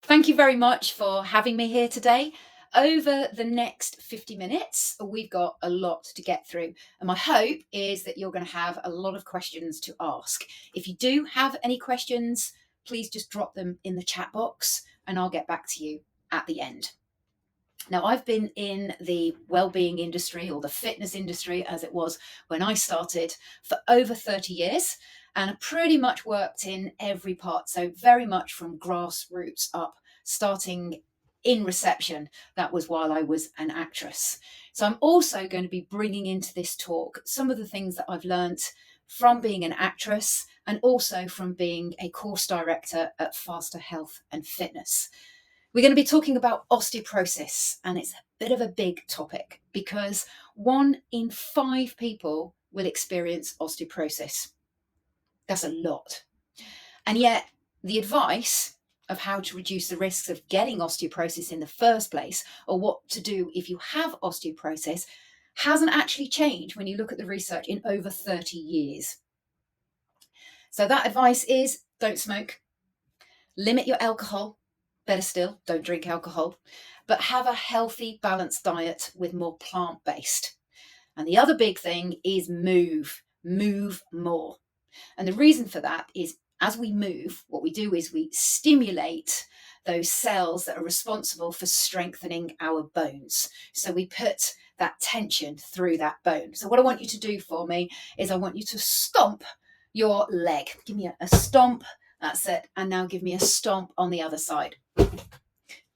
Thank you very much for having me here today. Over the next 50 minutes, we've got a lot to get through. And my hope is that you're going to have a lot of questions to ask. If you do have any questions, please just drop them in the chat box and I'll get back to you at the end. Now, I've been in the well-being industry, or the fitness industry as it was when I started, for over 30 years, and I pretty much worked in every part. So very much from grassroots up, starting in reception. That was while I was an actress. So I'm also going to be bringing into this talk some of the things that I've learnt from being an actress and also from being a course director at Faster Health and Fitness. We're going to be talking about osteoporosis, and it's a bit of a big topic because 1 in 5 people will experience osteoporosis. That's a lot. And yet the advice of how to reduce the risks of getting osteoporosis in the first place, or what to do if you have osteoporosis, hasn't actually changed when you look at the research in over 30 years. So that advice is don't smoke, limit your alcohol. Better still, don't drink alcohol, but have a healthy, balanced diet with more plant-based. And the other big thing is move more. And the reason for that is as we move, what we do is we stimulate those cells that are responsible for strengthening our bones. So we put that tension through that bone. So what I want you to do for me is I want you to stomp your leg. Give me a stomp. That's it. And now give me a stomp on the other side.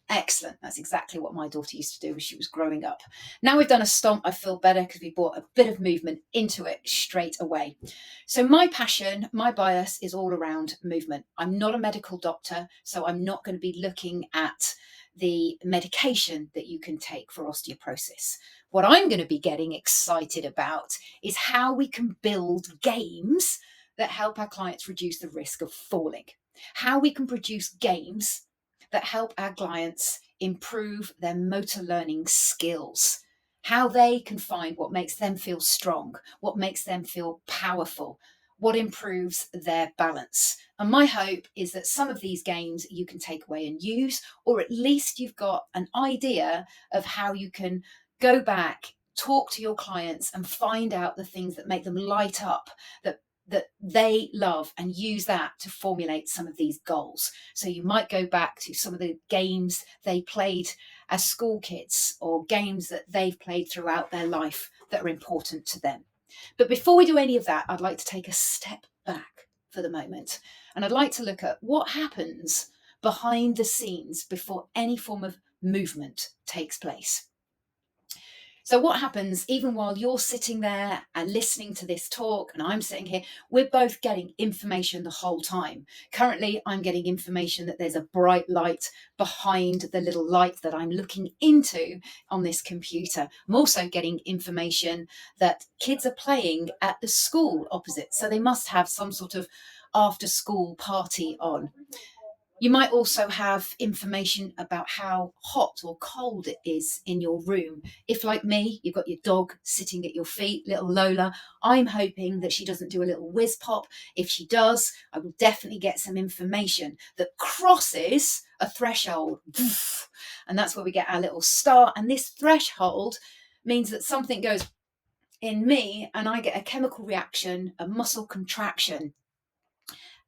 Excellent. That's exactly what my daughter used to do when she was growing up. Now we've done a stomp, I feel better because we brought a bit of movement into it straight away. So my passion, my bias is all around movement. I'm not a medical doctor, so I'm not going to be looking at the medication that you can take for osteoporosis. What I'm going to be getting excited about is how we can build games that help our clients reduce the risk of falling. How we can produce games that help our clients improve their motor learning skills, how they can find what makes them feel strong, what makes them feel powerful, what improves their balance. And my hope is that some of these games you can take away and use, or at least you've got an idea of how you can go back, talk to your clients and find out the things that make them light up, that they love, and use that to formulate some of these goals. So you might go back to some of the games they played as school kids, or games that they've played throughout their life that are important to them. But before we do any of that, I'd like to take a step back for the moment. And I'd like to look at what happens behind the scenes before any form of movement takes place. So what happens even while you're sitting there and listening to this talk and I'm sitting here, we're both getting information the whole time. Currently, I'm getting information that there's a bright light behind the little light that I'm looking into on this computer. I'm also getting information that kids are playing at the school opposite. So they must have some sort of after school party on. You might also have information about how hot or cold it is in your room. If, like me, you've got your dog sitting at your feet, little Lola, I'm hoping that she doesn't do a little whiz pop. If she does, I will definitely get some information that crosses a threshold. And that's where we get our little star. And this threshold means that something goes in me and I get a chemical reaction, a muscle contraction.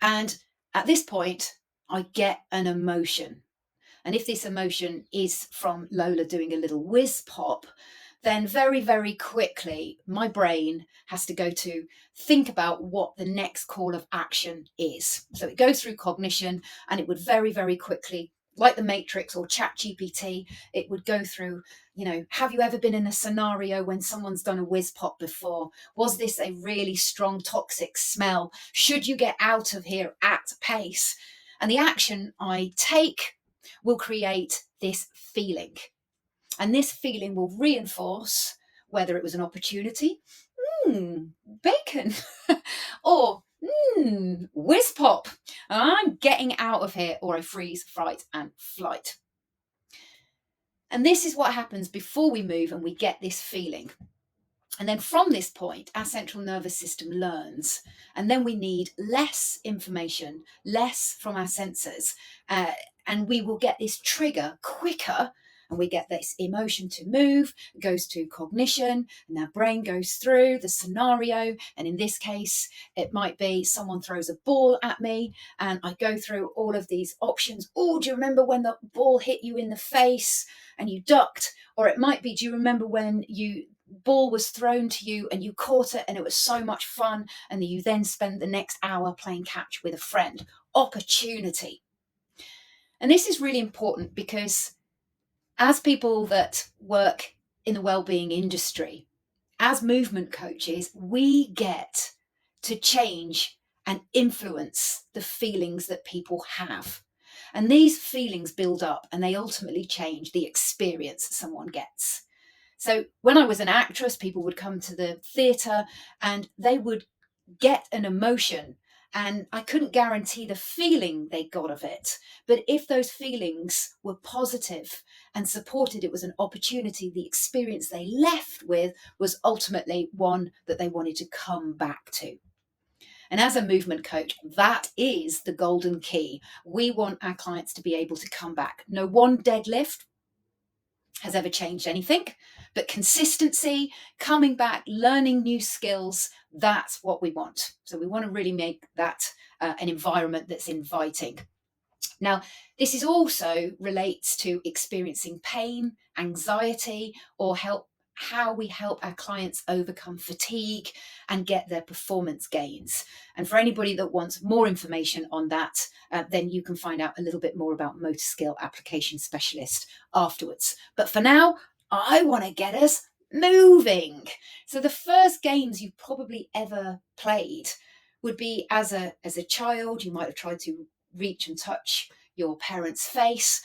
And at this point, I get an emotion. And if this emotion is from Lola doing a little whiz pop, then very, very quickly, my brain has to go to think about what the next call of action is. So it goes through cognition, and it would very, very quickly, like the Matrix or ChatGPT, it would go through, have you ever been in a scenario when someone's done a whiz pop before? Was this a really strong toxic smell? Should you get out of here at pace? And the action I take will create this feeling. And this feeling will reinforce whether it was an opportunity, bacon, or whiz pop, I'm getting out of here, or I freeze, fright, and flight. And this is what happens before we move and we get this feeling. And then from this point, our central nervous system learns, and then we need less information, less from our senses. and we will get this trigger quicker, and we get this emotion to move, it goes to cognition, and our brain goes through the scenario. And in this case, it might be someone throws a ball at me, and I go through all of these options. Oh, do you remember when the ball hit you in the face and you ducked? Or it might be, do you remember when ball was thrown to you and you caught it and it was so much fun, and you then spend the next hour playing catch with a friend? Opportunity. And this is really important because as people that work in the well-being industry, as movement coaches, we get to change and influence the feelings that people have. And these feelings build up and they ultimately change the experience someone gets. So when I was an actress, people would come to the theatre and they would get an emotion, and I couldn't guarantee the feeling they got of it. But if those feelings were positive and supported, it was an opportunity. The experience they left with was ultimately one that they wanted to come back to. And as a movement coach, that is the golden key. We want our clients to be able to come back. No one deadlift has ever changed anything, but consistency, coming back, learning new skills, that's what we want. So we want to really make that an environment that's inviting. Now, this is also relates to experiencing pain, anxiety, or how we help our clients overcome fatigue and get their performance gains. And for anybody that wants more information on that, then you can find out a little bit more about motor skill application specialist afterwards. But for now, I want to get us moving. So the first games you've probably ever played would be as a child. You might have tried to reach and touch your parent's face,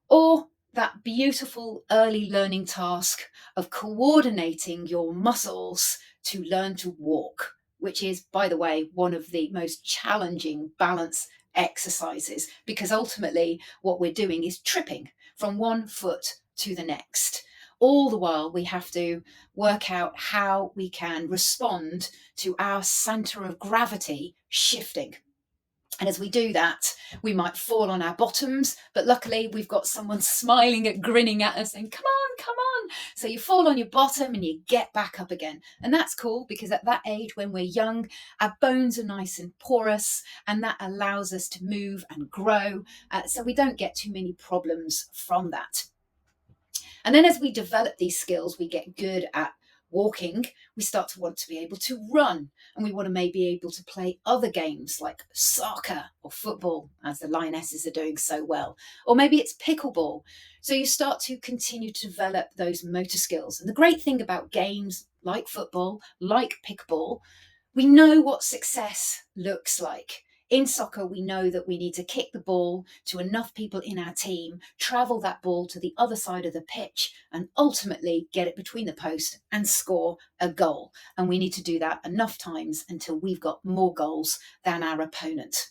or that beautiful early learning task of coordinating your muscles to learn to walk, which is, by the way, one of the most challenging balance exercises, because ultimately what we're doing is tripping from one foot to the next. All the while we have to work out how we can respond to our center of gravity shifting. And as we do that, we might fall on our bottoms, but luckily we've got someone smiling and grinning at us saying, come on, come on. So you fall on your bottom and you get back up again. And that's cool because at that age, when we're young, our bones are nice and porous, and that allows us to move and grow. So we don't get too many problems from that. And then as we develop these skills, we get good at walking, we start to want to be able to run, and we want to maybe able to play other games like soccer or football, as the Lionesses are doing so well, or maybe it's pickleball. So you start to continue to develop those motor skills. And the great thing about games like football, like pickleball, we know what success looks like. In soccer, we know that we need to kick the ball to enough people in our team, travel that ball to the other side of the pitch, and ultimately get it between the post and score a goal. And we need to do that enough times until we've got more goals than our opponent.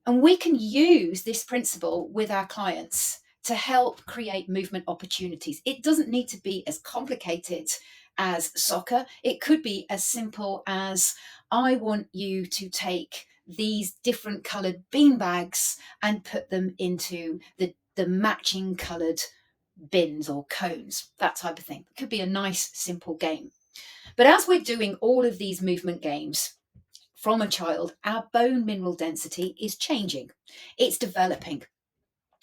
And we can use this principle with our clients to help create movement opportunities. It doesn't need to be as complicated as soccer. It could be as simple as, I want you to take these different coloured bean bags and put them into the matching coloured bins or cones, that type of thing. It could be a nice, simple game. But as we're doing all of these movement games, from a child, our bone mineral density is changing. It's developing.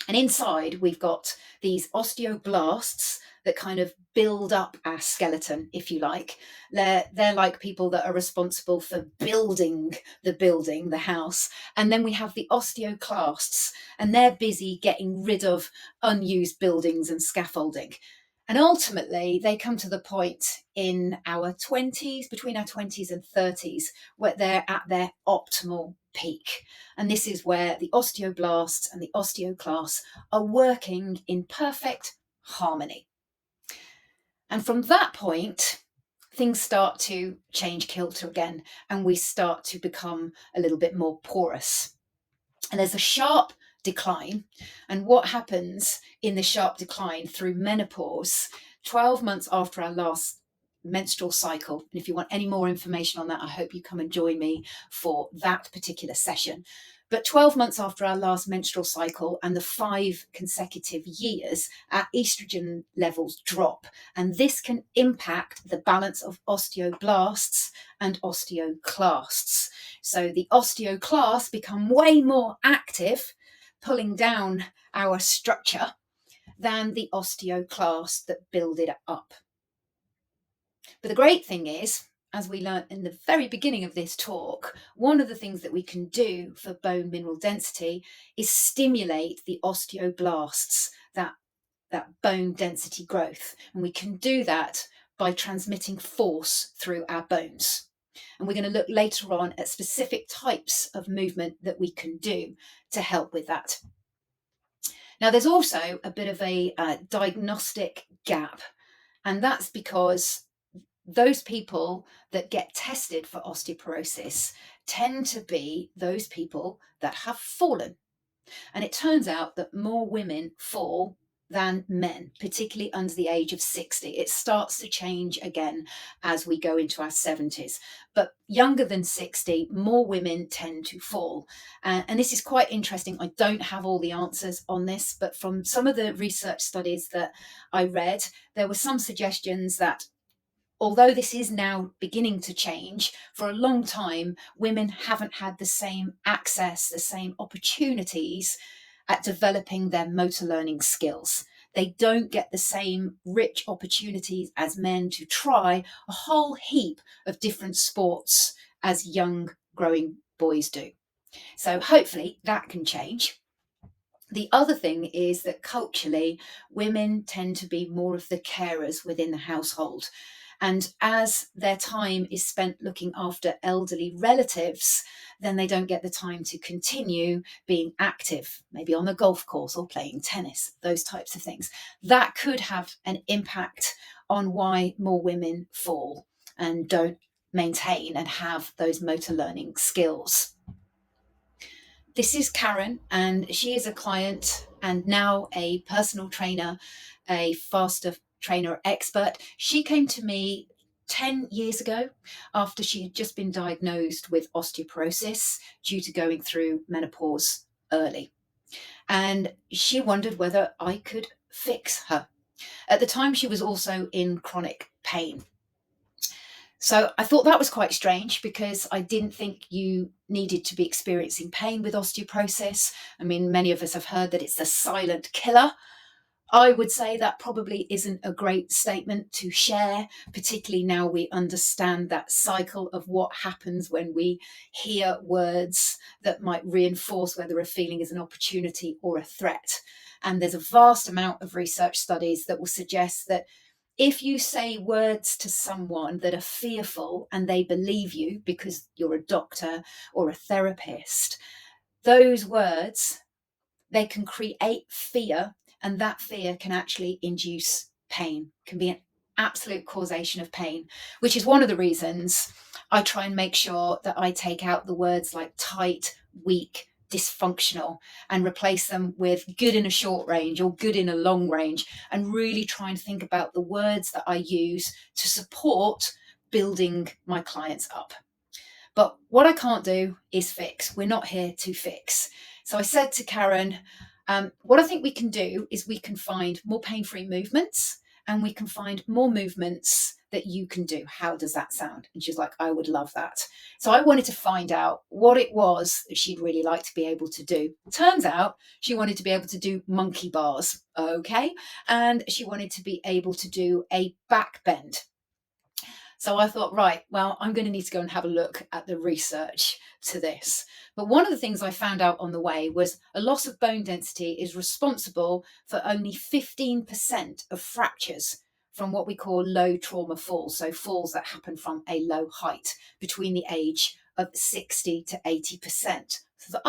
And inside, we've got these osteoblasts that kind of build up our skeleton, if you like. They're like people that are responsible for building the building, the house. And then we have the osteoclasts, and they're busy getting rid of unused buildings and scaffolding. And ultimately, they come to the point in our 20s, between our 20s and 30s, where they're at their optimal peak. And this is where the osteoblasts and the osteoclasts are working in perfect harmony. And from that point, things start to change kilter again, and we start to become a little bit more porous. And there's a sharp decline. And what happens in the sharp decline through menopause, 12 months after our last menstrual cycle, and if you want any more information on that, I hope you come and join me for that particular session. But 12 months after our last menstrual cycle and the 5 consecutive years, our estrogen levels drop. And this can impact the balance of osteoblasts and osteoclasts. So the osteoclasts become way more active, pulling down our structure, than the osteoclasts that build it up. But the great thing is, as we learned in the very beginning of this talk, one of the things that we can do for bone mineral density is stimulate the osteoblasts, that bone density growth. And we can do that by transmitting force through our bones. And we're going to look later on at specific types of movement that we can do to help with that. Now, there's also a bit of a diagnostic gap, and that's because those people that get tested for osteoporosis tend to be those people that have fallen. And it turns out that more women fall than men, particularly under the age of 60. It starts to change again as we go into our 70s. But younger than 60, more women tend to fall. And this is quite interesting. I don't have all the answers on this, but from some of the research studies that I read, there were some suggestions that although this is now beginning to change, for a long time, women haven't had the same access, the same opportunities at developing their motor learning skills. They don't get the same rich opportunities as men to try a whole heap of different sports as young growing boys do. So hopefully that can change. The other thing is that culturally, women tend to be more of the carers within the household. And as their time is spent looking after elderly relatives, then they don't get the time to continue being active, maybe on the golf course or playing tennis, those types of things. That could have an impact on why more women fall and don't maintain and have those motor learning skills. This is Karen, and she is a client and now a personal trainer, a faster trainer expert. She came to me 10 years ago after she had just been diagnosed with osteoporosis due to going through menopause early. And she wondered whether I could fix her. At the time, she was also in chronic pain. So I thought that was quite strange because I didn't think you needed to be experiencing pain with osteoporosis. I mean, many of us have heard that it's the silent killer. I would say that probably isn't a great statement to share, particularly now we understand that cycle of what happens when we hear words that might reinforce whether a feeling is an opportunity or a threat. And there's a vast amount of research studies that will suggest that if you say words to someone that are fearful and they believe you because you're a doctor or a therapist, those words, they can create fear, and that fear can actually induce pain, can be an absolute causation of pain, which is one of the reasons I try and make sure that I take out the words like tight, weak, dysfunctional, and replace them with good in a short range or good in a long range, and really try and think about the words that I use to support building my clients up. But what I can't do is fix. We're not here to fix. So I said to Karen, what I think we can do is we can find more pain-free movements, and we can find more movements that you can do. How does that sound? And she's like, I would love that. So I wanted to find out what it was that she'd really like to be able to do. Turns out she wanted to be able to do monkey bars. Okay. And she wanted to be able to do a back bend. So I thought, right, well, I'm going to need to go and have a look at the research to this. But one of the things I found out on the way was a loss of bone density is responsible for only 15% of fractures from what we call low trauma falls. So falls that happen from a low height between the age of 60 to 80%. So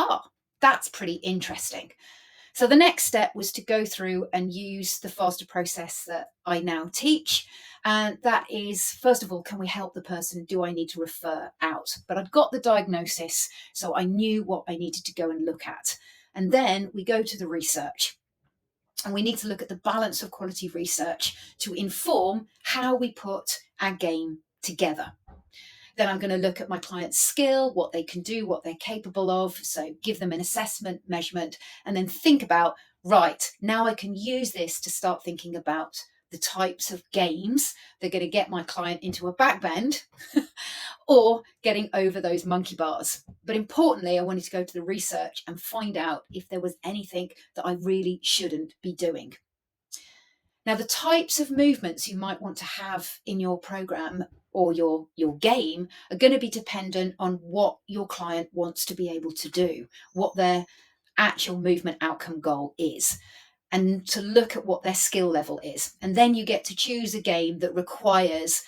that's pretty interesting. So the next step was to go through and use the faster process that I now teach. And that is, first of all, can we help the person? Do I need to refer out? But I'd got the diagnosis, so I knew what I needed to go and look at. And then we go to the research. And we need to look at the balance of quality research to inform how we put our game together. Then I'm going to look at my client's skill, what they can do, what they're capable of. So give them an assessment, measurement, and then think about, right, now I can use this to start thinking about the types of games that are going to get my client into a back bend or getting over those monkey bars. But importantly, I wanted to go to the research and find out if there was anything that I really shouldn't be doing. Now, the types of movements you might want to have in your program or your game are going to be dependent on what your client wants to be able to do, what their actual movement outcome goal is, and to look at what their skill level is. And then you get to choose a game that requires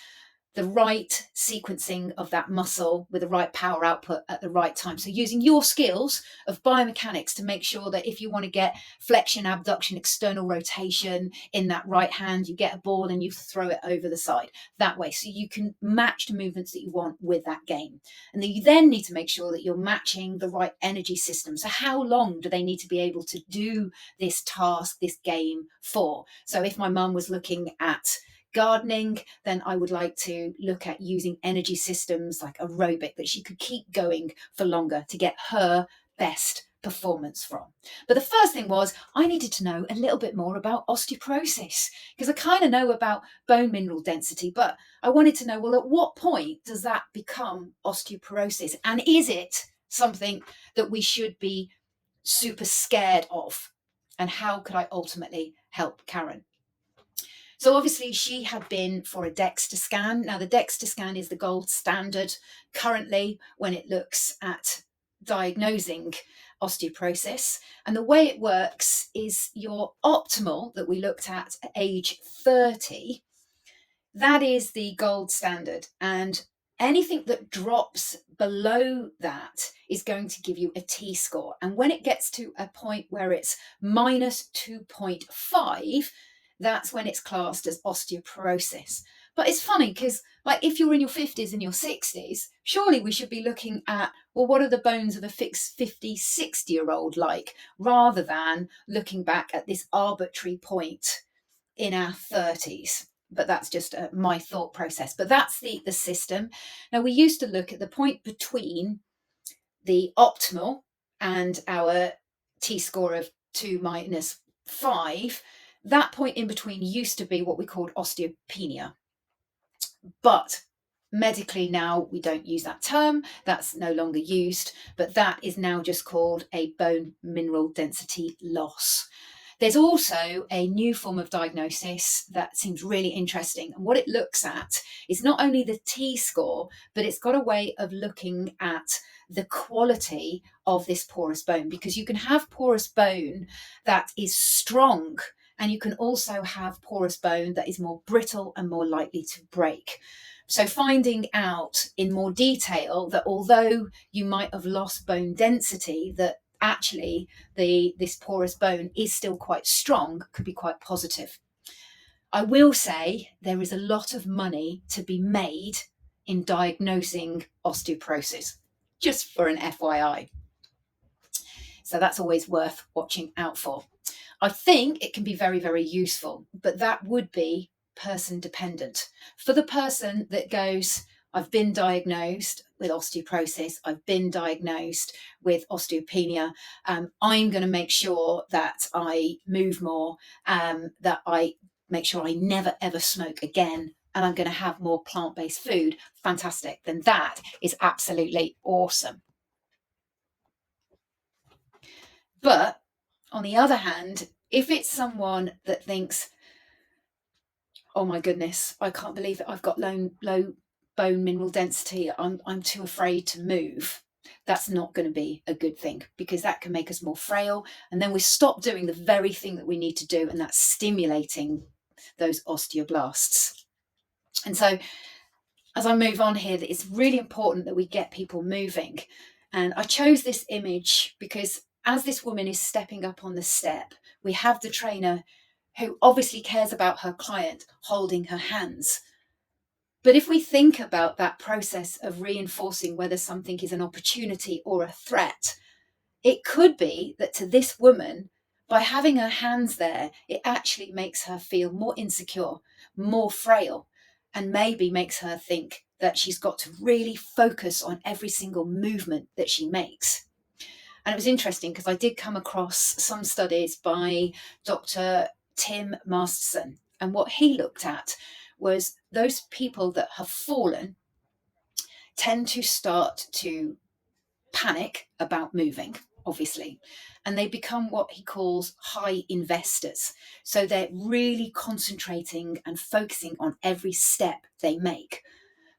the right sequencing of that muscle with the right power output at the right time. So using your skills of biomechanics to make sure that if you want to get flexion, abduction, external rotation in that right hand, you get a ball and you throw it over the side that way. So you can match the movements that you want with that game. And then you then need to make sure that you're matching the right energy system. So how long do they need to be able to do this task, this game for? So if my mum was looking at gardening, then I would like to look at using energy systems like aerobic that she could keep going for longer to get her best performance from. But the first thing was I needed to know a little bit more about osteoporosis, because I kind of know about bone mineral density, but I wanted to know, well, at what point does that become osteoporosis? And is it something that we should be super scared of? And how could I ultimately help Karen? So obviously she had been for a DEXA scan. Now the DEXA scan is the gold standard currently when it looks at diagnosing osteoporosis. And the way it works is your optimal that we looked at age 30, that is the gold standard. And anything that drops below that is going to give you a T score. And when it gets to a point where it's minus 2.5, that's when it's classed as osteoporosis. But it's funny because, like, if you're in your 50s and your 60s, surely we should be looking at, well, what are the bones of a fixed 50, 60-year-old like, rather than looking back at this arbitrary point in our 30s. But that's just my thought process. But that's the system. Now, we used to look at the point between the optimal and our T-score of 2 minus 5. That point in between used to be what we called osteopenia. But medically now we don't use that term. That's no longer used. But that is now just called a bone mineral density loss. There's also a new form of diagnosis that seems really interesting. And what it looks at is not only the T-score, but it's got a way of looking at the quality of this porous bone, because you can have porous bone that is strong, and you can also have porous bone that is more brittle and more likely to break. So finding out in more detail that although you might have lost bone density, that actually this porous bone is still quite strong could be quite positive. I will say there is a lot of money to be made in diagnosing osteoporosis, just for an FYI. So that's always worth watching out for. I think it can be very, very useful, but that would be person dependent. For the person that goes, I've been diagnosed with osteoporosis, I've been diagnosed with osteopenia, I'm going to make sure that I move more, that I make sure I never ever smoke again, and I'm going to have more plant-based food. Fantastic. Then that is absolutely awesome. But on the other hand, if it's someone that thinks, oh my goodness, I can't believe it, I've got low bone mineral density, I'm too afraid to move, that's not going to be a good thing, because that can make us more frail, and then we stop doing the very thing that we need to do, and that's stimulating those osteoblasts. And so as I move on here, it's really important that we get people moving. And I chose this image because as this woman is stepping up on the step, we have the trainer who obviously cares about her client holding her hands. But if we think about that process of reinforcing whether something is an opportunity or a threat, it could be that to this woman, by having her hands there, it actually makes her feel more insecure, more frail, and maybe makes her think that she's got to really focus on every single movement that she makes. And it was interesting because I did come across some studies by Dr. Tim Masterson, and what he looked at was those people that have fallen tend to start to panic about moving, obviously, and they become what he calls high investors. So they're really concentrating and focusing on every step they make.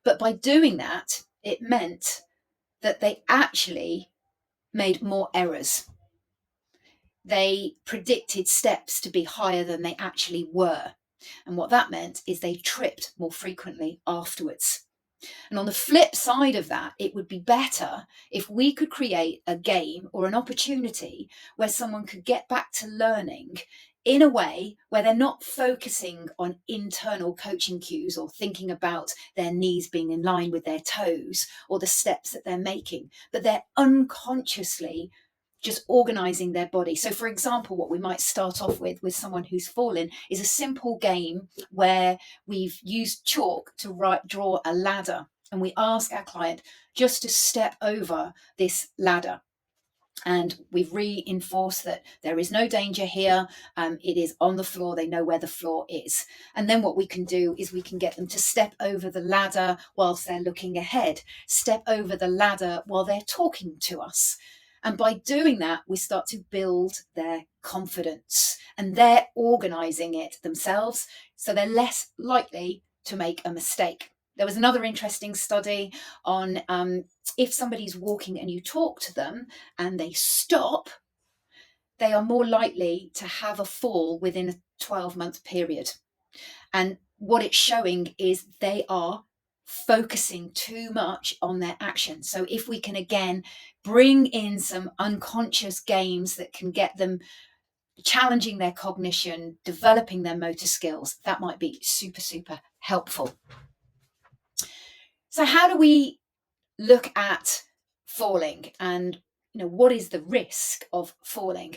But by doing that, it meant that they actually made more errors. They predicted steps to be higher than they actually were. And what that meant is they tripped more frequently afterwards. And on the flip side of that, it would be better if we could create a game or an opportunity where someone could get back to learning in a way where they're not focusing on internal coaching cues or thinking about their knees being in line with their toes or the steps that they're making, but they're unconsciously just organizing their body. So for example, what we might start off with someone who's fallen is a simple game where we've used chalk to draw a ladder, and we ask our client just to step over this ladder. And we've reinforced that there is no danger here. It is on the floor. They know where the floor is. And then what we can do is we can get them to step over the ladder whilst they're looking ahead, step over the ladder while they're talking to us. And by doing that, we start to build their confidence, and they're organizing it themselves. So they're less likely to make a mistake. There was another interesting study on if somebody's walking and you talk to them and they stop, they are more likely to have a fall within a 12-month period. And what it's showing is they are focusing too much on their action. So if we can again bring in some unconscious games that can get them challenging their cognition, developing their motor skills, that might be super, super helpful. So how do we look at falling, and what is the risk of falling?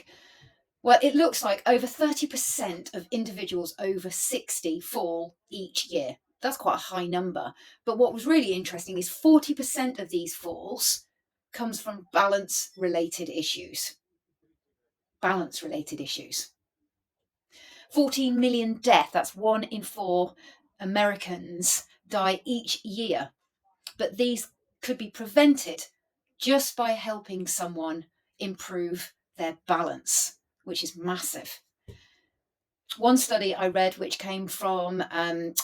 Well, it looks like over 30% of individuals over 60 fall each year. That's quite a high number. But what was really interesting is 40% of these falls comes from balance related issues. Balance related issues. 14 million deaths, that's 1 in 4 Americans die each year. But these could be prevented just by helping someone improve their balance, which is massive. One study I read, which came from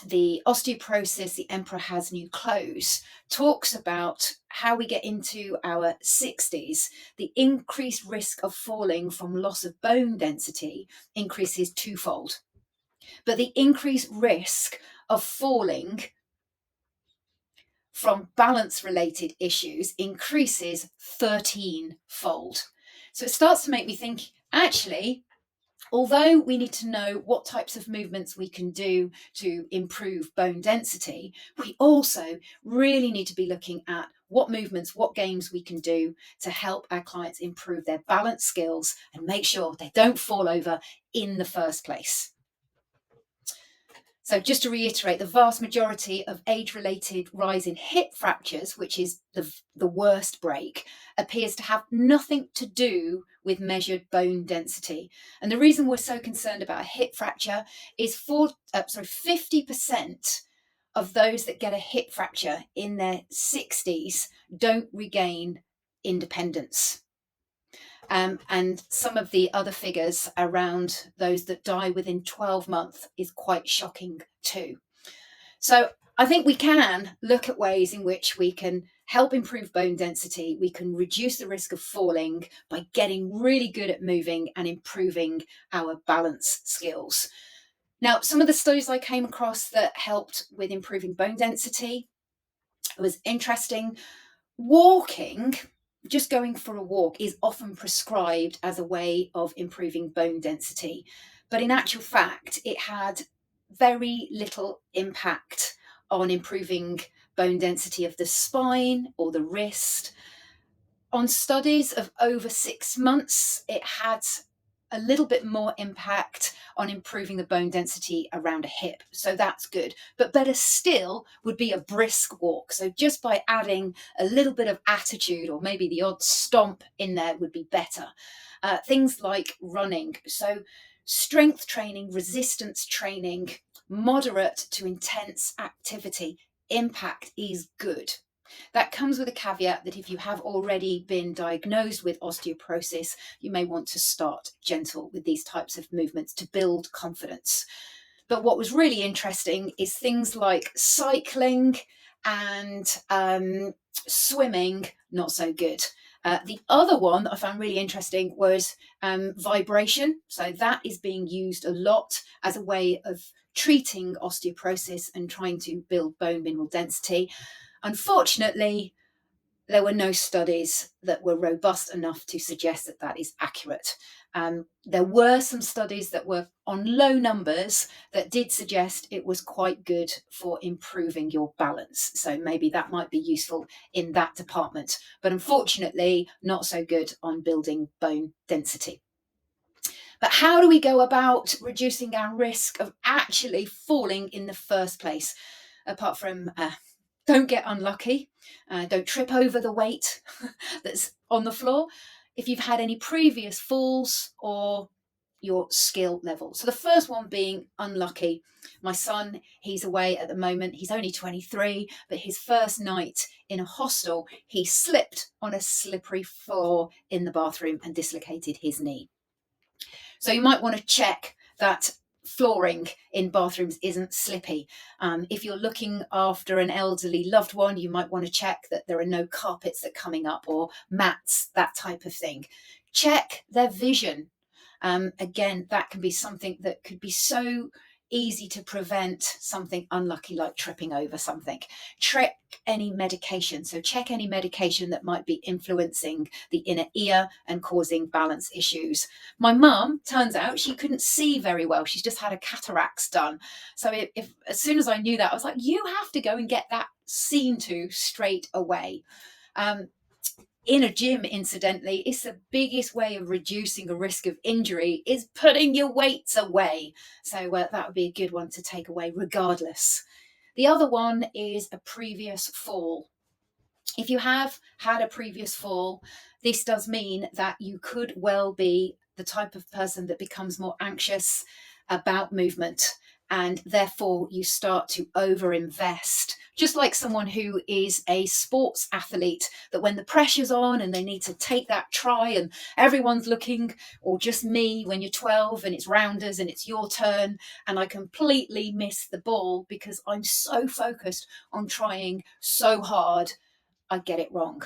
the osteoporosis, the emperor has new clothes, talks about how we get into our 60s, the increased risk of falling from loss of bone density increases twofold. But the increased risk of falling from balance related issues increases 13-fold. So it starts to make me think, actually, although we need to know what types of movements we can do to improve bone density, we also really need to be looking at what movements, what games we can do to help our clients improve their balance skills and make sure they don't fall over in the first place. So just to reiterate, the vast majority of age-related rise in hip fractures, which is the worst break, appears to have nothing to do with measured bone density. And the reason we're so concerned about a hip fracture is 50% of those that get a hip fracture in their 60s don't regain independence. And some of the other figures around those that die within 12 months is quite shocking too. So I think we can look at ways in which we can help improve bone density. We can reduce the risk of falling by getting really good at moving and improving our balance skills. Now, some of the studies I came across that helped with improving bone density was interesting. Walking, just going for a walk, is often prescribed as a way of improving bone density. But in actual fact, it had very little impact on improving bone density of the spine or the wrist. On studies of over 6 months, it had a little bit more impact on improving the bone density around a hip. So that's good. But better still would be a brisk walk. So just by adding a little bit of attitude or maybe the odd stomp in there would be better. Things like running. So strength training, resistance training, moderate to intense activity, impact is good. That comes with a caveat that if you have already been diagnosed with osteoporosis, you may want to start gentle with these types of movements to build confidence. But what was really interesting is things like cycling and swimming, not so good. The other one that I found really interesting was vibration. So that is being used a lot as a way of treating osteoporosis and trying to build bone mineral density. Unfortunately, there were no studies that were robust enough to suggest that that is accurate. There were some studies that were on low numbers that did suggest it was quite good for improving your balance. So maybe that might be useful in that department, but unfortunately not so good on building bone density. But how do we go about reducing our risk of actually falling in the first place? Apart from don't get unlucky, don't trip over the weight that's on the floor. If you've had any previous falls or your skill level. So the first one being unlucky. My son, he's away at the moment. He's only 23, but his first night in a hostel, he slipped on a slippery floor in the bathroom and dislocated his knee. So you might want to check that flooring in bathrooms isn't slippy. If you're looking after an elderly loved one, you might want to check that there are no carpets that are coming up or mats, that type of thing. Check their vision. Again, that can be something that could be so easy to prevent something unlucky like tripping over something. Check any medication. So check any medication that might be influencing the inner ear and causing balance issues. My mum, turns out, she couldn't see very well. She's just had a cataracts done. So if as soon as I knew that, I was like, you have to go and get that seen to straight away. In a gym, incidentally, it's the biggest way of reducing a risk of injury is putting your weights away. So that would be a good one to take away regardless. The other one is a previous fall. If you have had a previous fall, this does mean that you could well be the type of person that becomes more anxious about movement, and therefore you start to overinvest, just like someone who is a sports athlete, that when the pressure's on and they need to take that try and everyone's looking, or just me when you're 12 and it's rounders and it's your turn and I completely miss the ball because I'm so focused on trying so hard, I get it wrong.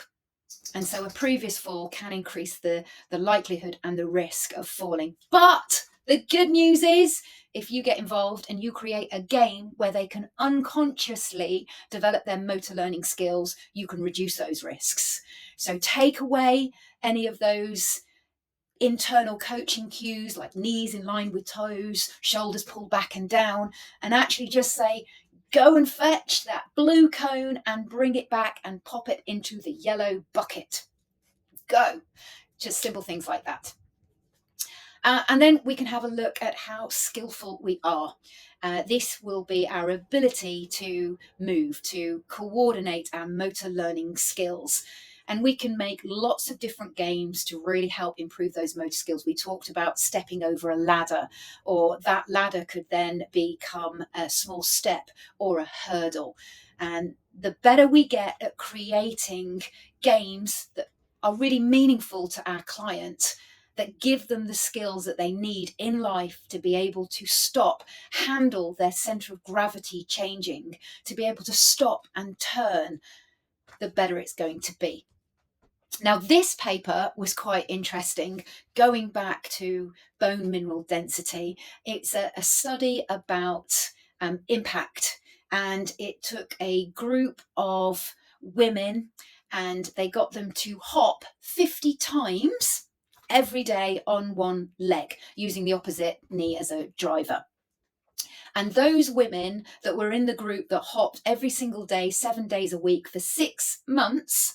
And so a previous fall can increase the likelihood and the risk of falling. But the good news is, if you get involved and you create a game where they can unconsciously develop their motor learning skills, you can reduce those risks. So take away any of those internal coaching cues like knees in line with toes, shoulders pulled back and down, and actually just say, go and fetch that blue cone and bring it back and pop it into the yellow bucket. Go. Just simple things like that. And then we can have a look at how skillful we are. This will be our ability to move, to coordinate our motor learning skills. And we can make lots of different games to really help improve those motor skills. We talked about stepping over a ladder, or that ladder could then become a small step or a hurdle. And the better we get at creating games that are really meaningful to our client, that give them the skills that they need in life to be able to stop, handle their center of gravity changing, to be able to stop and turn, the better it's going to be. Now, this paper was quite interesting, going back to bone mineral density. It's a study about impact, and it took a group of women and they got them to hop 50 times every day on one leg, using the opposite knee as a driver. And those women that were in the group that hopped every single day, 7 days a week for 6 months,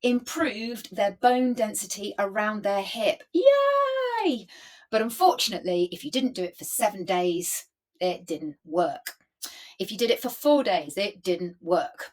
improved their bone density around their hip. Yay! But unfortunately, if you didn't do it for 7 days, it didn't work. If you did it for 4 days, it didn't work.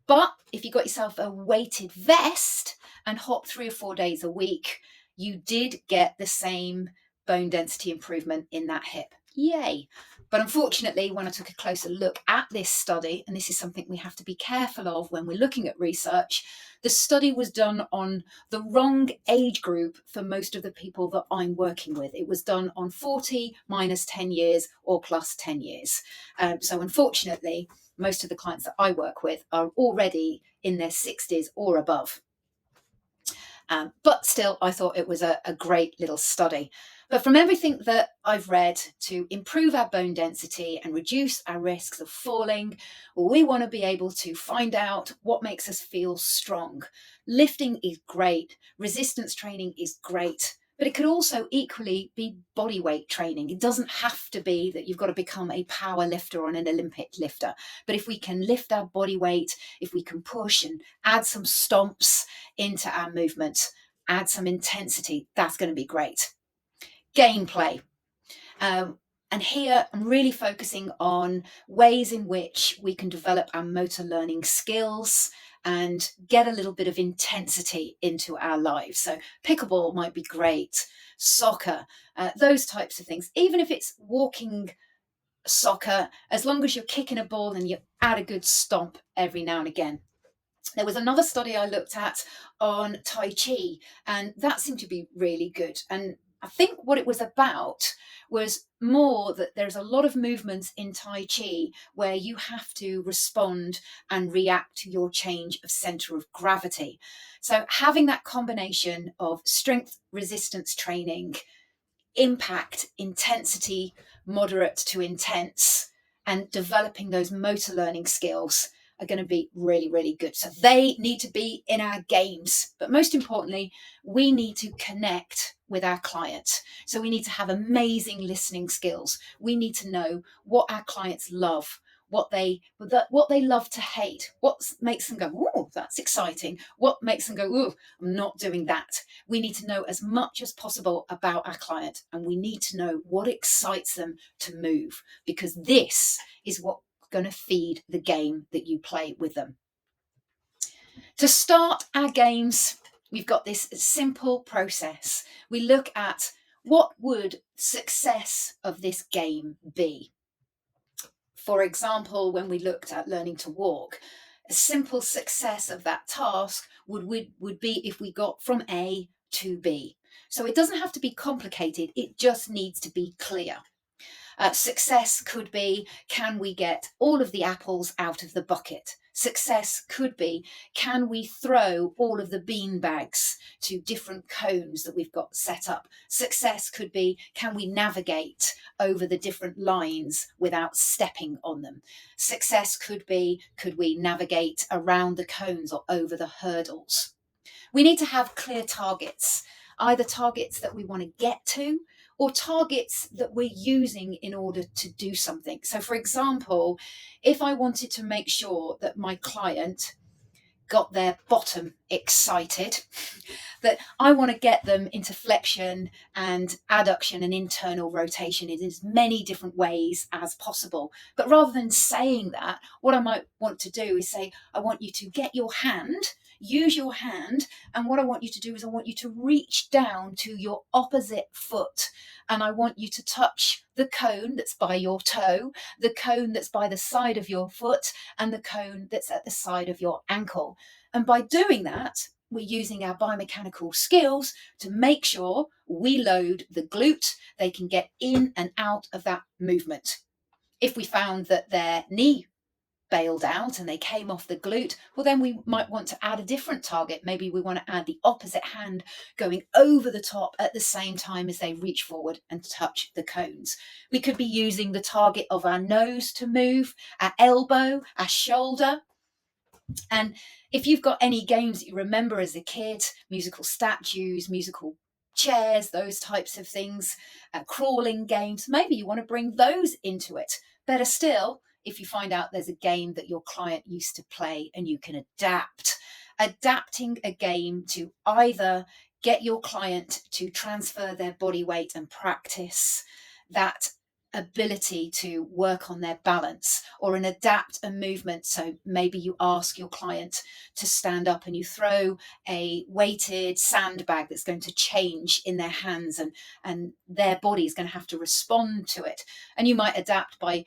But if you got yourself a weighted vest and hopped 3 or 4 days a week, you did get the same bone density improvement in that hip. Yay. But unfortunately, when I took a closer look at this study, and this is something we have to be careful of when we're looking at research, the study was done on the wrong age group for most of the people that I'm working with. It was done on 40 minus 10 years or plus 10 years. So unfortunately, most of the clients that I work with are already in their 60s or above. But still, I thought it was a great little study. But from everything that I've read, to improve our bone density and reduce our risks of falling, we want to be able to find out what makes us feel strong. Lifting is great. Resistance training is great. But it could also equally be body weight training. It doesn't have to be that you've got to become a power lifter or an Olympic lifter. But if we can lift our body weight, if we can push and add some stomps into our movement, add some intensity, that's going to be great. Gameplay. And here I'm really focusing on ways in which we can develop our motor learning skills and get a little bit of intensity into our lives. So pickleball might be great, soccer, those types of things. Even if it's walking soccer, as long as you're kicking a ball and you add a good stomp every now and again. There was another study I looked at on Tai Chi, and that seemed to be really good. And I think what it was about was more that there's a lot of movements in Tai Chi where you have to respond and react to your change of center of gravity. So having that combination of strength resistance training, impact, intensity, moderate to intense, and developing those motor learning skills are going to be really, really good. So they need to be in our games. But most importantly, we need to connect with our client. So we need to have amazing listening skills. We need to know what our clients love, what they love to hate, what makes them go, oh, that's exciting, what makes them go, oh, I'm not doing that. We need to know as much as possible about our client, and we need to know what excites them to move, because this is what's going to feed the game that you play with them. To start our games, we've got this simple process. We look at what would success of this game be. For example, when we looked at learning to walk, a simple success of that task would be if we got from A to B. So it doesn't have to be complicated, it just needs to be clear. Success could be, can we get all of the apples out of the bucket? Success could be, can we throw all of the bean bags to different cones that we've got set up? Success could be, can we navigate over the different lines without stepping on them? Success could be, could we navigate around the cones or over the hurdles? We need to have clear targets, either targets that we want to get to or targets that we're using in order to do something. So for example, if I wanted to make sure that my client got their bottom excited, that I want to get them into flexion and adduction and internal rotation in as many different ways as possible. But rather than saying that, what I might want to do is say, I want you to get your hand, use your hand, and what I want you to do is I want you to reach down to your opposite foot, and I want you to touch the cone that's by your toe, the cone that's by the side of your foot, and the cone that's at the side of your ankle. And by doing that, we're using our biomechanical skills to make sure we load the glute, they can get in and out of that movement. If we found that their knee bailed out and they came off the glute, well, then we might want to add a different target. Maybe we want to add the opposite hand going over the top at the same time as they reach forward and touch the cones. We could be using the target of our nose to move, our elbow, our shoulder. And if you've got any games that you remember as a kid, musical statues, musical chairs, those types of things, crawling games, maybe you want to bring those into it. Better still, if you find out there's a game that your client used to play and you can adapt. Adapting a game to either get your client to transfer their body weight and practice that ability to work on their balance or an adapt a movement. So maybe you ask your client to stand up and you throw a weighted sandbag that's going to change in their hands, and their body is going to have to respond to it. And you might adapt by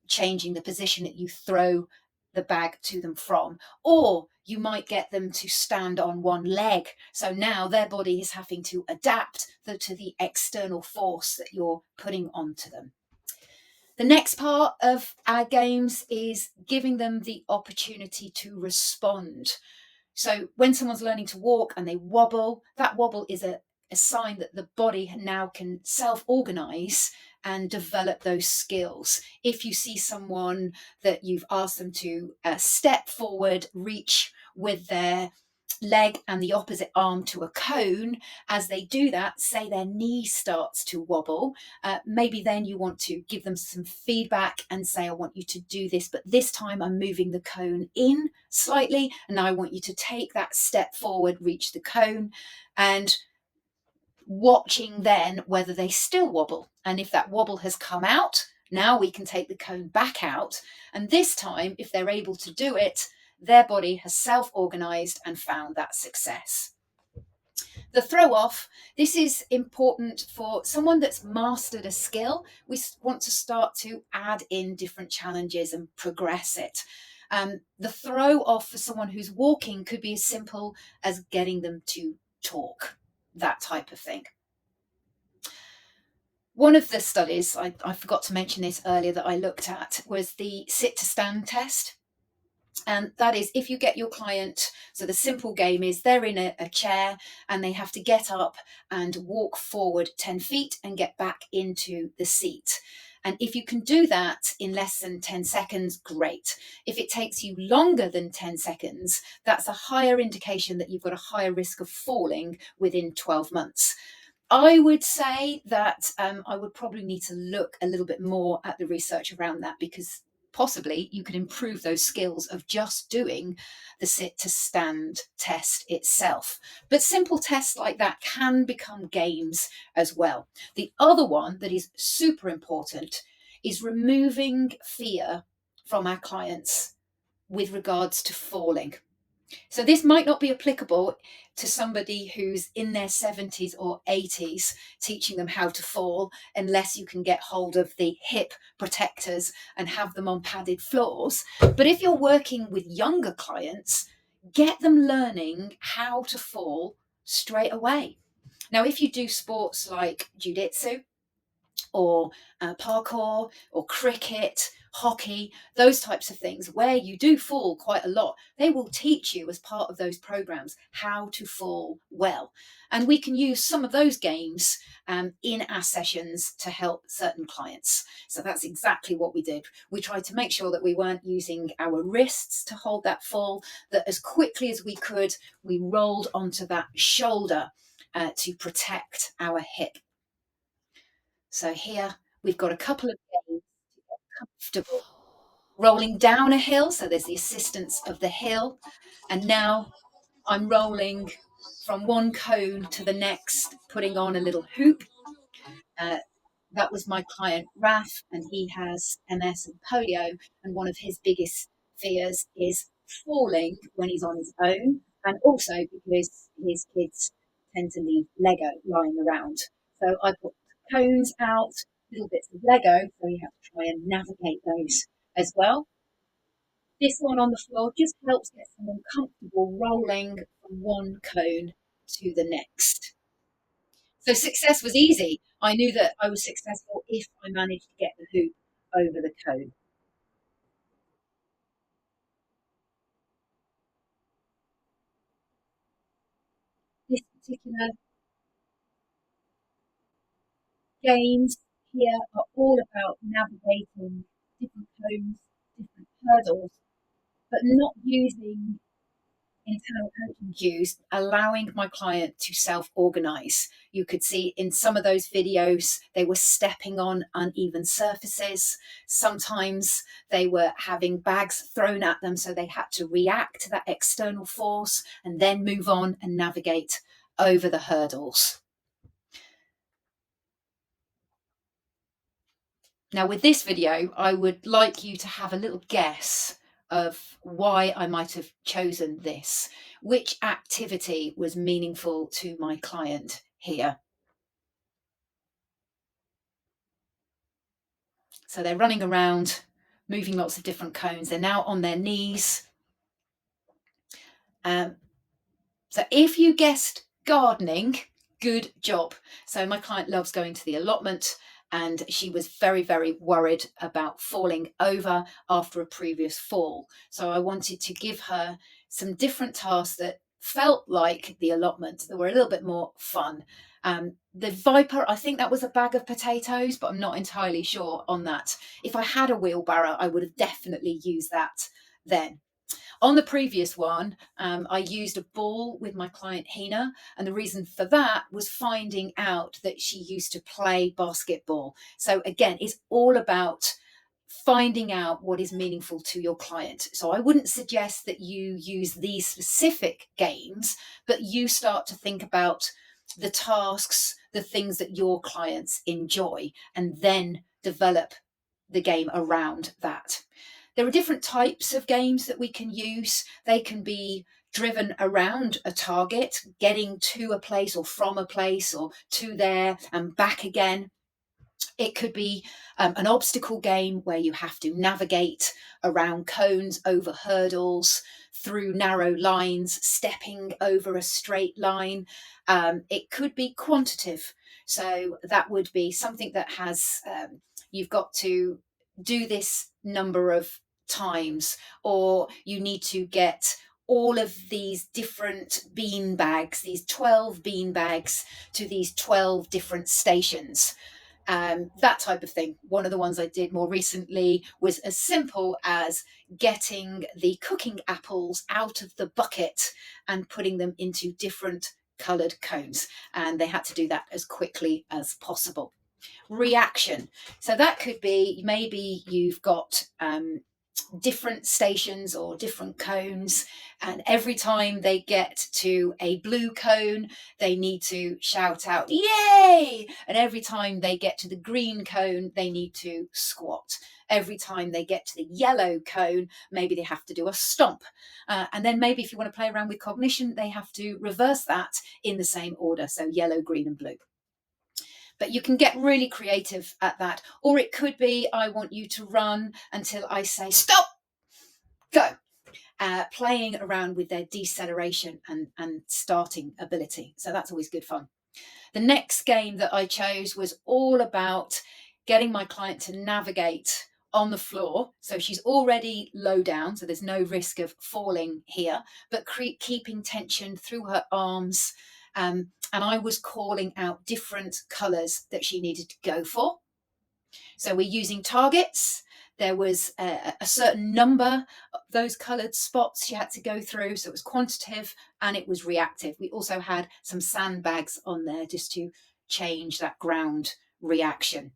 changing the position that you throw the bag to them from, or you might get them to stand on one leg. So now their body is having to adapt to the external force that you're putting onto them. The next part of our games is giving them the opportunity to respond. So when someone's learning to walk and they wobble, that wobble is a sign that the body now can self-organize and develop those skills. If you see someone that you've asked them to step forward, reach with their leg and the opposite arm to a cone, as they do that, say their knee starts to wobble, maybe then you want to give them some feedback and say, I want you to do this, but this time I'm moving the cone in slightly, and now I want you to take that step forward, reach the cone, and watching then whether they still wobble. And if that wobble has come out, now we can take the cone back out. And this time, if they're able to do it, their body has self-organized and found that success. The throw off, this is important for someone that's mastered a skill. We want to start to add in different challenges and progress it. The throw off for someone who's walking could be as simple as getting them to talk, that type of thing. One of the studies, I forgot to mention this earlier, that I looked at was the sit to stand test. And that is, if you get your client, so the simple game is they're in a chair and they have to get up and walk forward 10 feet and get back into the seat. And if you can do that in less than 10 seconds, great. If it takes you longer than 10 seconds, that's a higher indication that you've got a higher risk of falling within 12 months. I would say that I would probably need to look a little bit more at the research around that, because possibly you could improve those skills of just doing the sit to stand test itself. But simple tests like that can become games as well. The other one that is super important is removing fear from our clients with regards to falling. So this might not be applicable to somebody who's in their 70s or 80s, teaching them how to fall, unless you can get hold of the hip protectors and have them on padded floors. But if you're working with younger clients, get them learning how to fall straight away. Now, if you do sports like jiu-jitsu or parkour or cricket, hockey, those types of things where you do fall quite a lot, they will teach you as part of those programs how to fall well. And we can use some of those games in our sessions to help certain clients. So that's exactly what we did. We tried to make sure that we weren't using our wrists to hold that fall, that as quickly as we could, we rolled onto that shoulder to protect our hip. So here we've got a couple of games to get comfortable. Rolling down a hill, so there's the assistance of the hill. And now I'm rolling from one cone to the next, putting on a little hoop. Uh, that was my client Raf, and he has MS and polio. And one of his biggest fears is falling when he's on his own, and also because his kids tend to leave Lego lying around. So I put cones out, little bits of Lego, so you have to try and navigate those as well. This one on the floor just helps get someone comfortable rolling from one cone to the next. So success was easy. I knew that I was successful if I managed to get the hoop over the cone. This particular games here are all about navigating different cones, different hurdles, but not using internal coaching cues, allowing my client to self-organize. You could see in some of those videos, they were stepping on uneven surfaces. Sometimes they were having bags thrown at them, so they had to react to that external force and then move on and navigate over the hurdles. Now with this video, I would like you to have a little guess of why I might have chosen this. Which activity was meaningful to my client here? So they're running around, moving lots of different cones. They're now on their knees. So if you guessed gardening, good job. So my client loves going to the allotment, and she was very, very worried about falling over after a previous fall. So I wanted to give her some different tasks that felt like the allotment, that were a little bit more fun. The viper, I think that was a bag of potatoes, but I'm not entirely sure on that. If I had a wheelbarrow, I would have definitely used that then. On the previous one, I used a ball with my client Hina, and the reason for that was finding out that she used to play basketball. So again, it's all about finding out what is meaningful to your client. So I wouldn't suggest that you use these specific games, but you start to think about the tasks, the things that your clients enjoy, and then develop the game around that. There are different types of games that we can use. They can be driven around a target, getting to a place or from a place or to there and back again. It could be an obstacle game where you have to navigate around cones, over hurdles, through narrow lines, stepping over a straight line. It could be quantitative. So that would be something that has, you've got to do this number of times, or you need to get all of these different bean bags, these 12 bean bags, to these 12 different stations. That type of thing. One of the ones I did more recently was as simple as getting the cooking apples out of the bucket and putting them into different coloured cones. And they had to do that as quickly as possible. Reaction. So that could be, maybe you've got different stations or different cones, and every time they get to a blue cone they need to shout out yay, and every time they get to the green cone they need to squat. Every time they get to the yellow cone maybe they have to do a stomp, and then maybe if you want to play around with cognition they have to reverse that in the same order, so yellow, green and blue. But you can get really creative at that. Or it could be, I want you to run until I say stop, go. Playing around with their deceleration and starting ability. So that's always good fun. The next game that I chose was all about getting my client to navigate on the floor. So she's already low down, so there's no risk of falling here, but keeping tension through her arms. And I was calling out different colours that she needed to go for. So we're using targets. There was a certain number of those coloured spots she had to go through. So it was quantitative and it was reactive. We also had some sandbags on there just to change that ground reaction.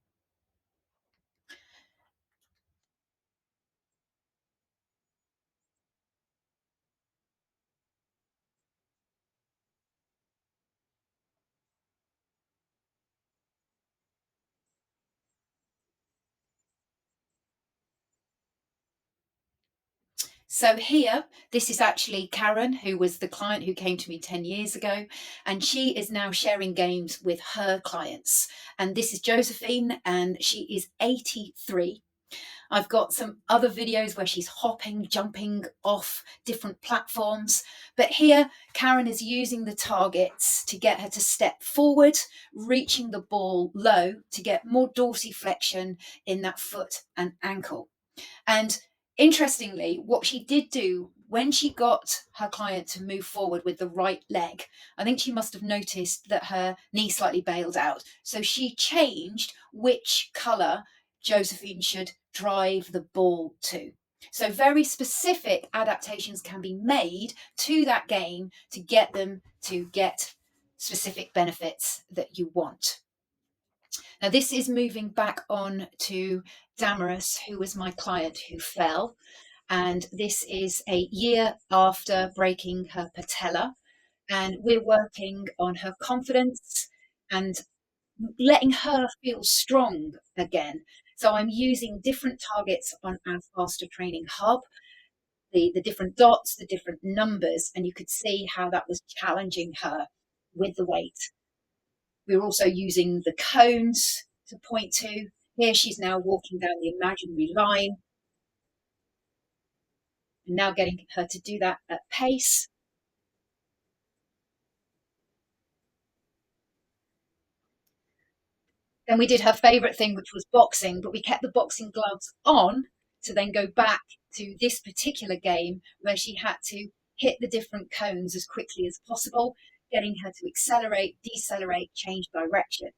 So here, this is actually Karen, who was the client who came to me 10 years ago, and she is now sharing games with her clients. And this is Josephine, and she is 83. I've got some other videos where she's hopping, jumping off different platforms. But here, Karen is using the targets to get her to step forward, reaching the ball low to get more dorsiflexion in that foot and ankle. And interestingly, what she did do when she got her client to move forward with the right leg, I think she must have noticed that her knee slightly bailed out. So she changed which colour Josephine should drive the ball to. So very specific adaptations can be made to that game to get them to get specific benefits that you want. Now this is moving back on to Damaris, who was my client who fell. And this is a year after breaking her patella. And we're working on her confidence and letting her feel strong again. So I'm using different targets on our faster training hub, the different dots, the different numbers, and you could see how that was challenging her with the weight. We were also using the cones to point to. Here she's now walking down the imaginary line, and now getting her to do that at pace. Then we did her favourite thing, which was boxing, but we kept the boxing gloves on to then go back to this particular game where she had to hit the different cones as quickly as possible, getting her to accelerate, decelerate, change direction.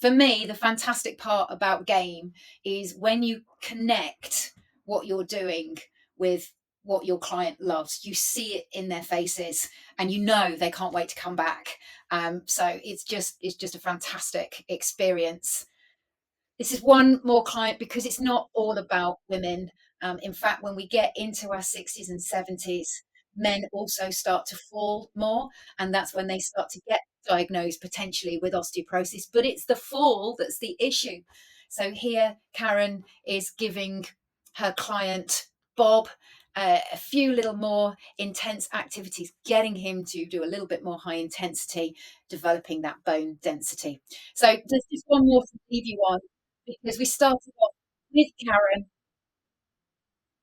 For me, the fantastic part about game is when you connect what you're doing with what your client loves, you see it in their faces and you know they can't wait to come back. So it's just a fantastic experience. This is one more client because it's not all about women. In fact, when we get into our 60s and 70s, men also start to fall more, and that's when they start to get diagnosed potentially with osteoporosis. But it's the fall that's the issue. So here, Karen is giving her client Bob a few little more intense activities, getting him to do a little bit more high intensity, developing that bone density. So there's just one more to leave you on because we started off with Karen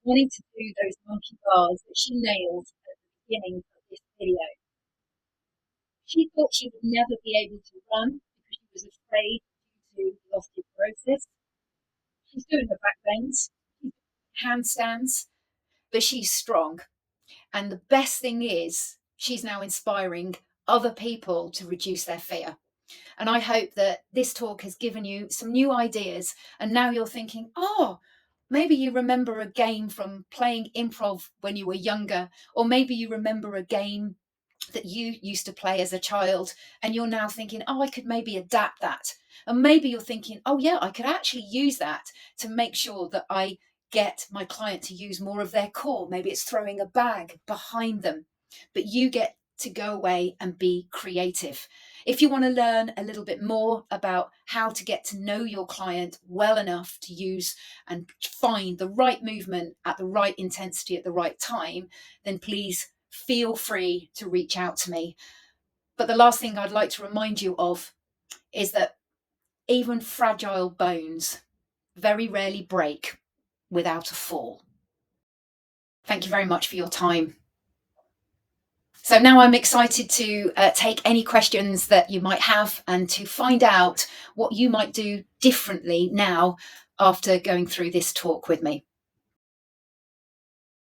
wanting to do those monkey bars that she nailed at the beginning of this video. She thought she would never be able to run because she was afraid due to the osteoporosis. She's doing her back bends, handstands, but she's strong. And the best thing is, she's now inspiring other people to reduce their fear. And I hope that this talk has given you some new ideas. And now you're thinking, oh, maybe you remember a game from playing improv when you were younger, or maybe you remember a game that you used to play as a child, and you're now thinking, oh, I could maybe adapt that. And maybe you're thinking, oh, yeah, I could actually use that to make sure that I get my client to use more of their core. Maybe it's throwing a bag behind them, but you get to go away and be creative. If you want to learn a little bit more about how to get to know your client well enough to use and find the right movement at the right intensity at the right time, then please feel free to reach out to me. But the last thing I'd like to remind you of is that even fragile bones very rarely break without a fall. Thank you very much for your time. So now I'm excited to take any questions that you might have and to find out what you might do differently now after going through this talk with me.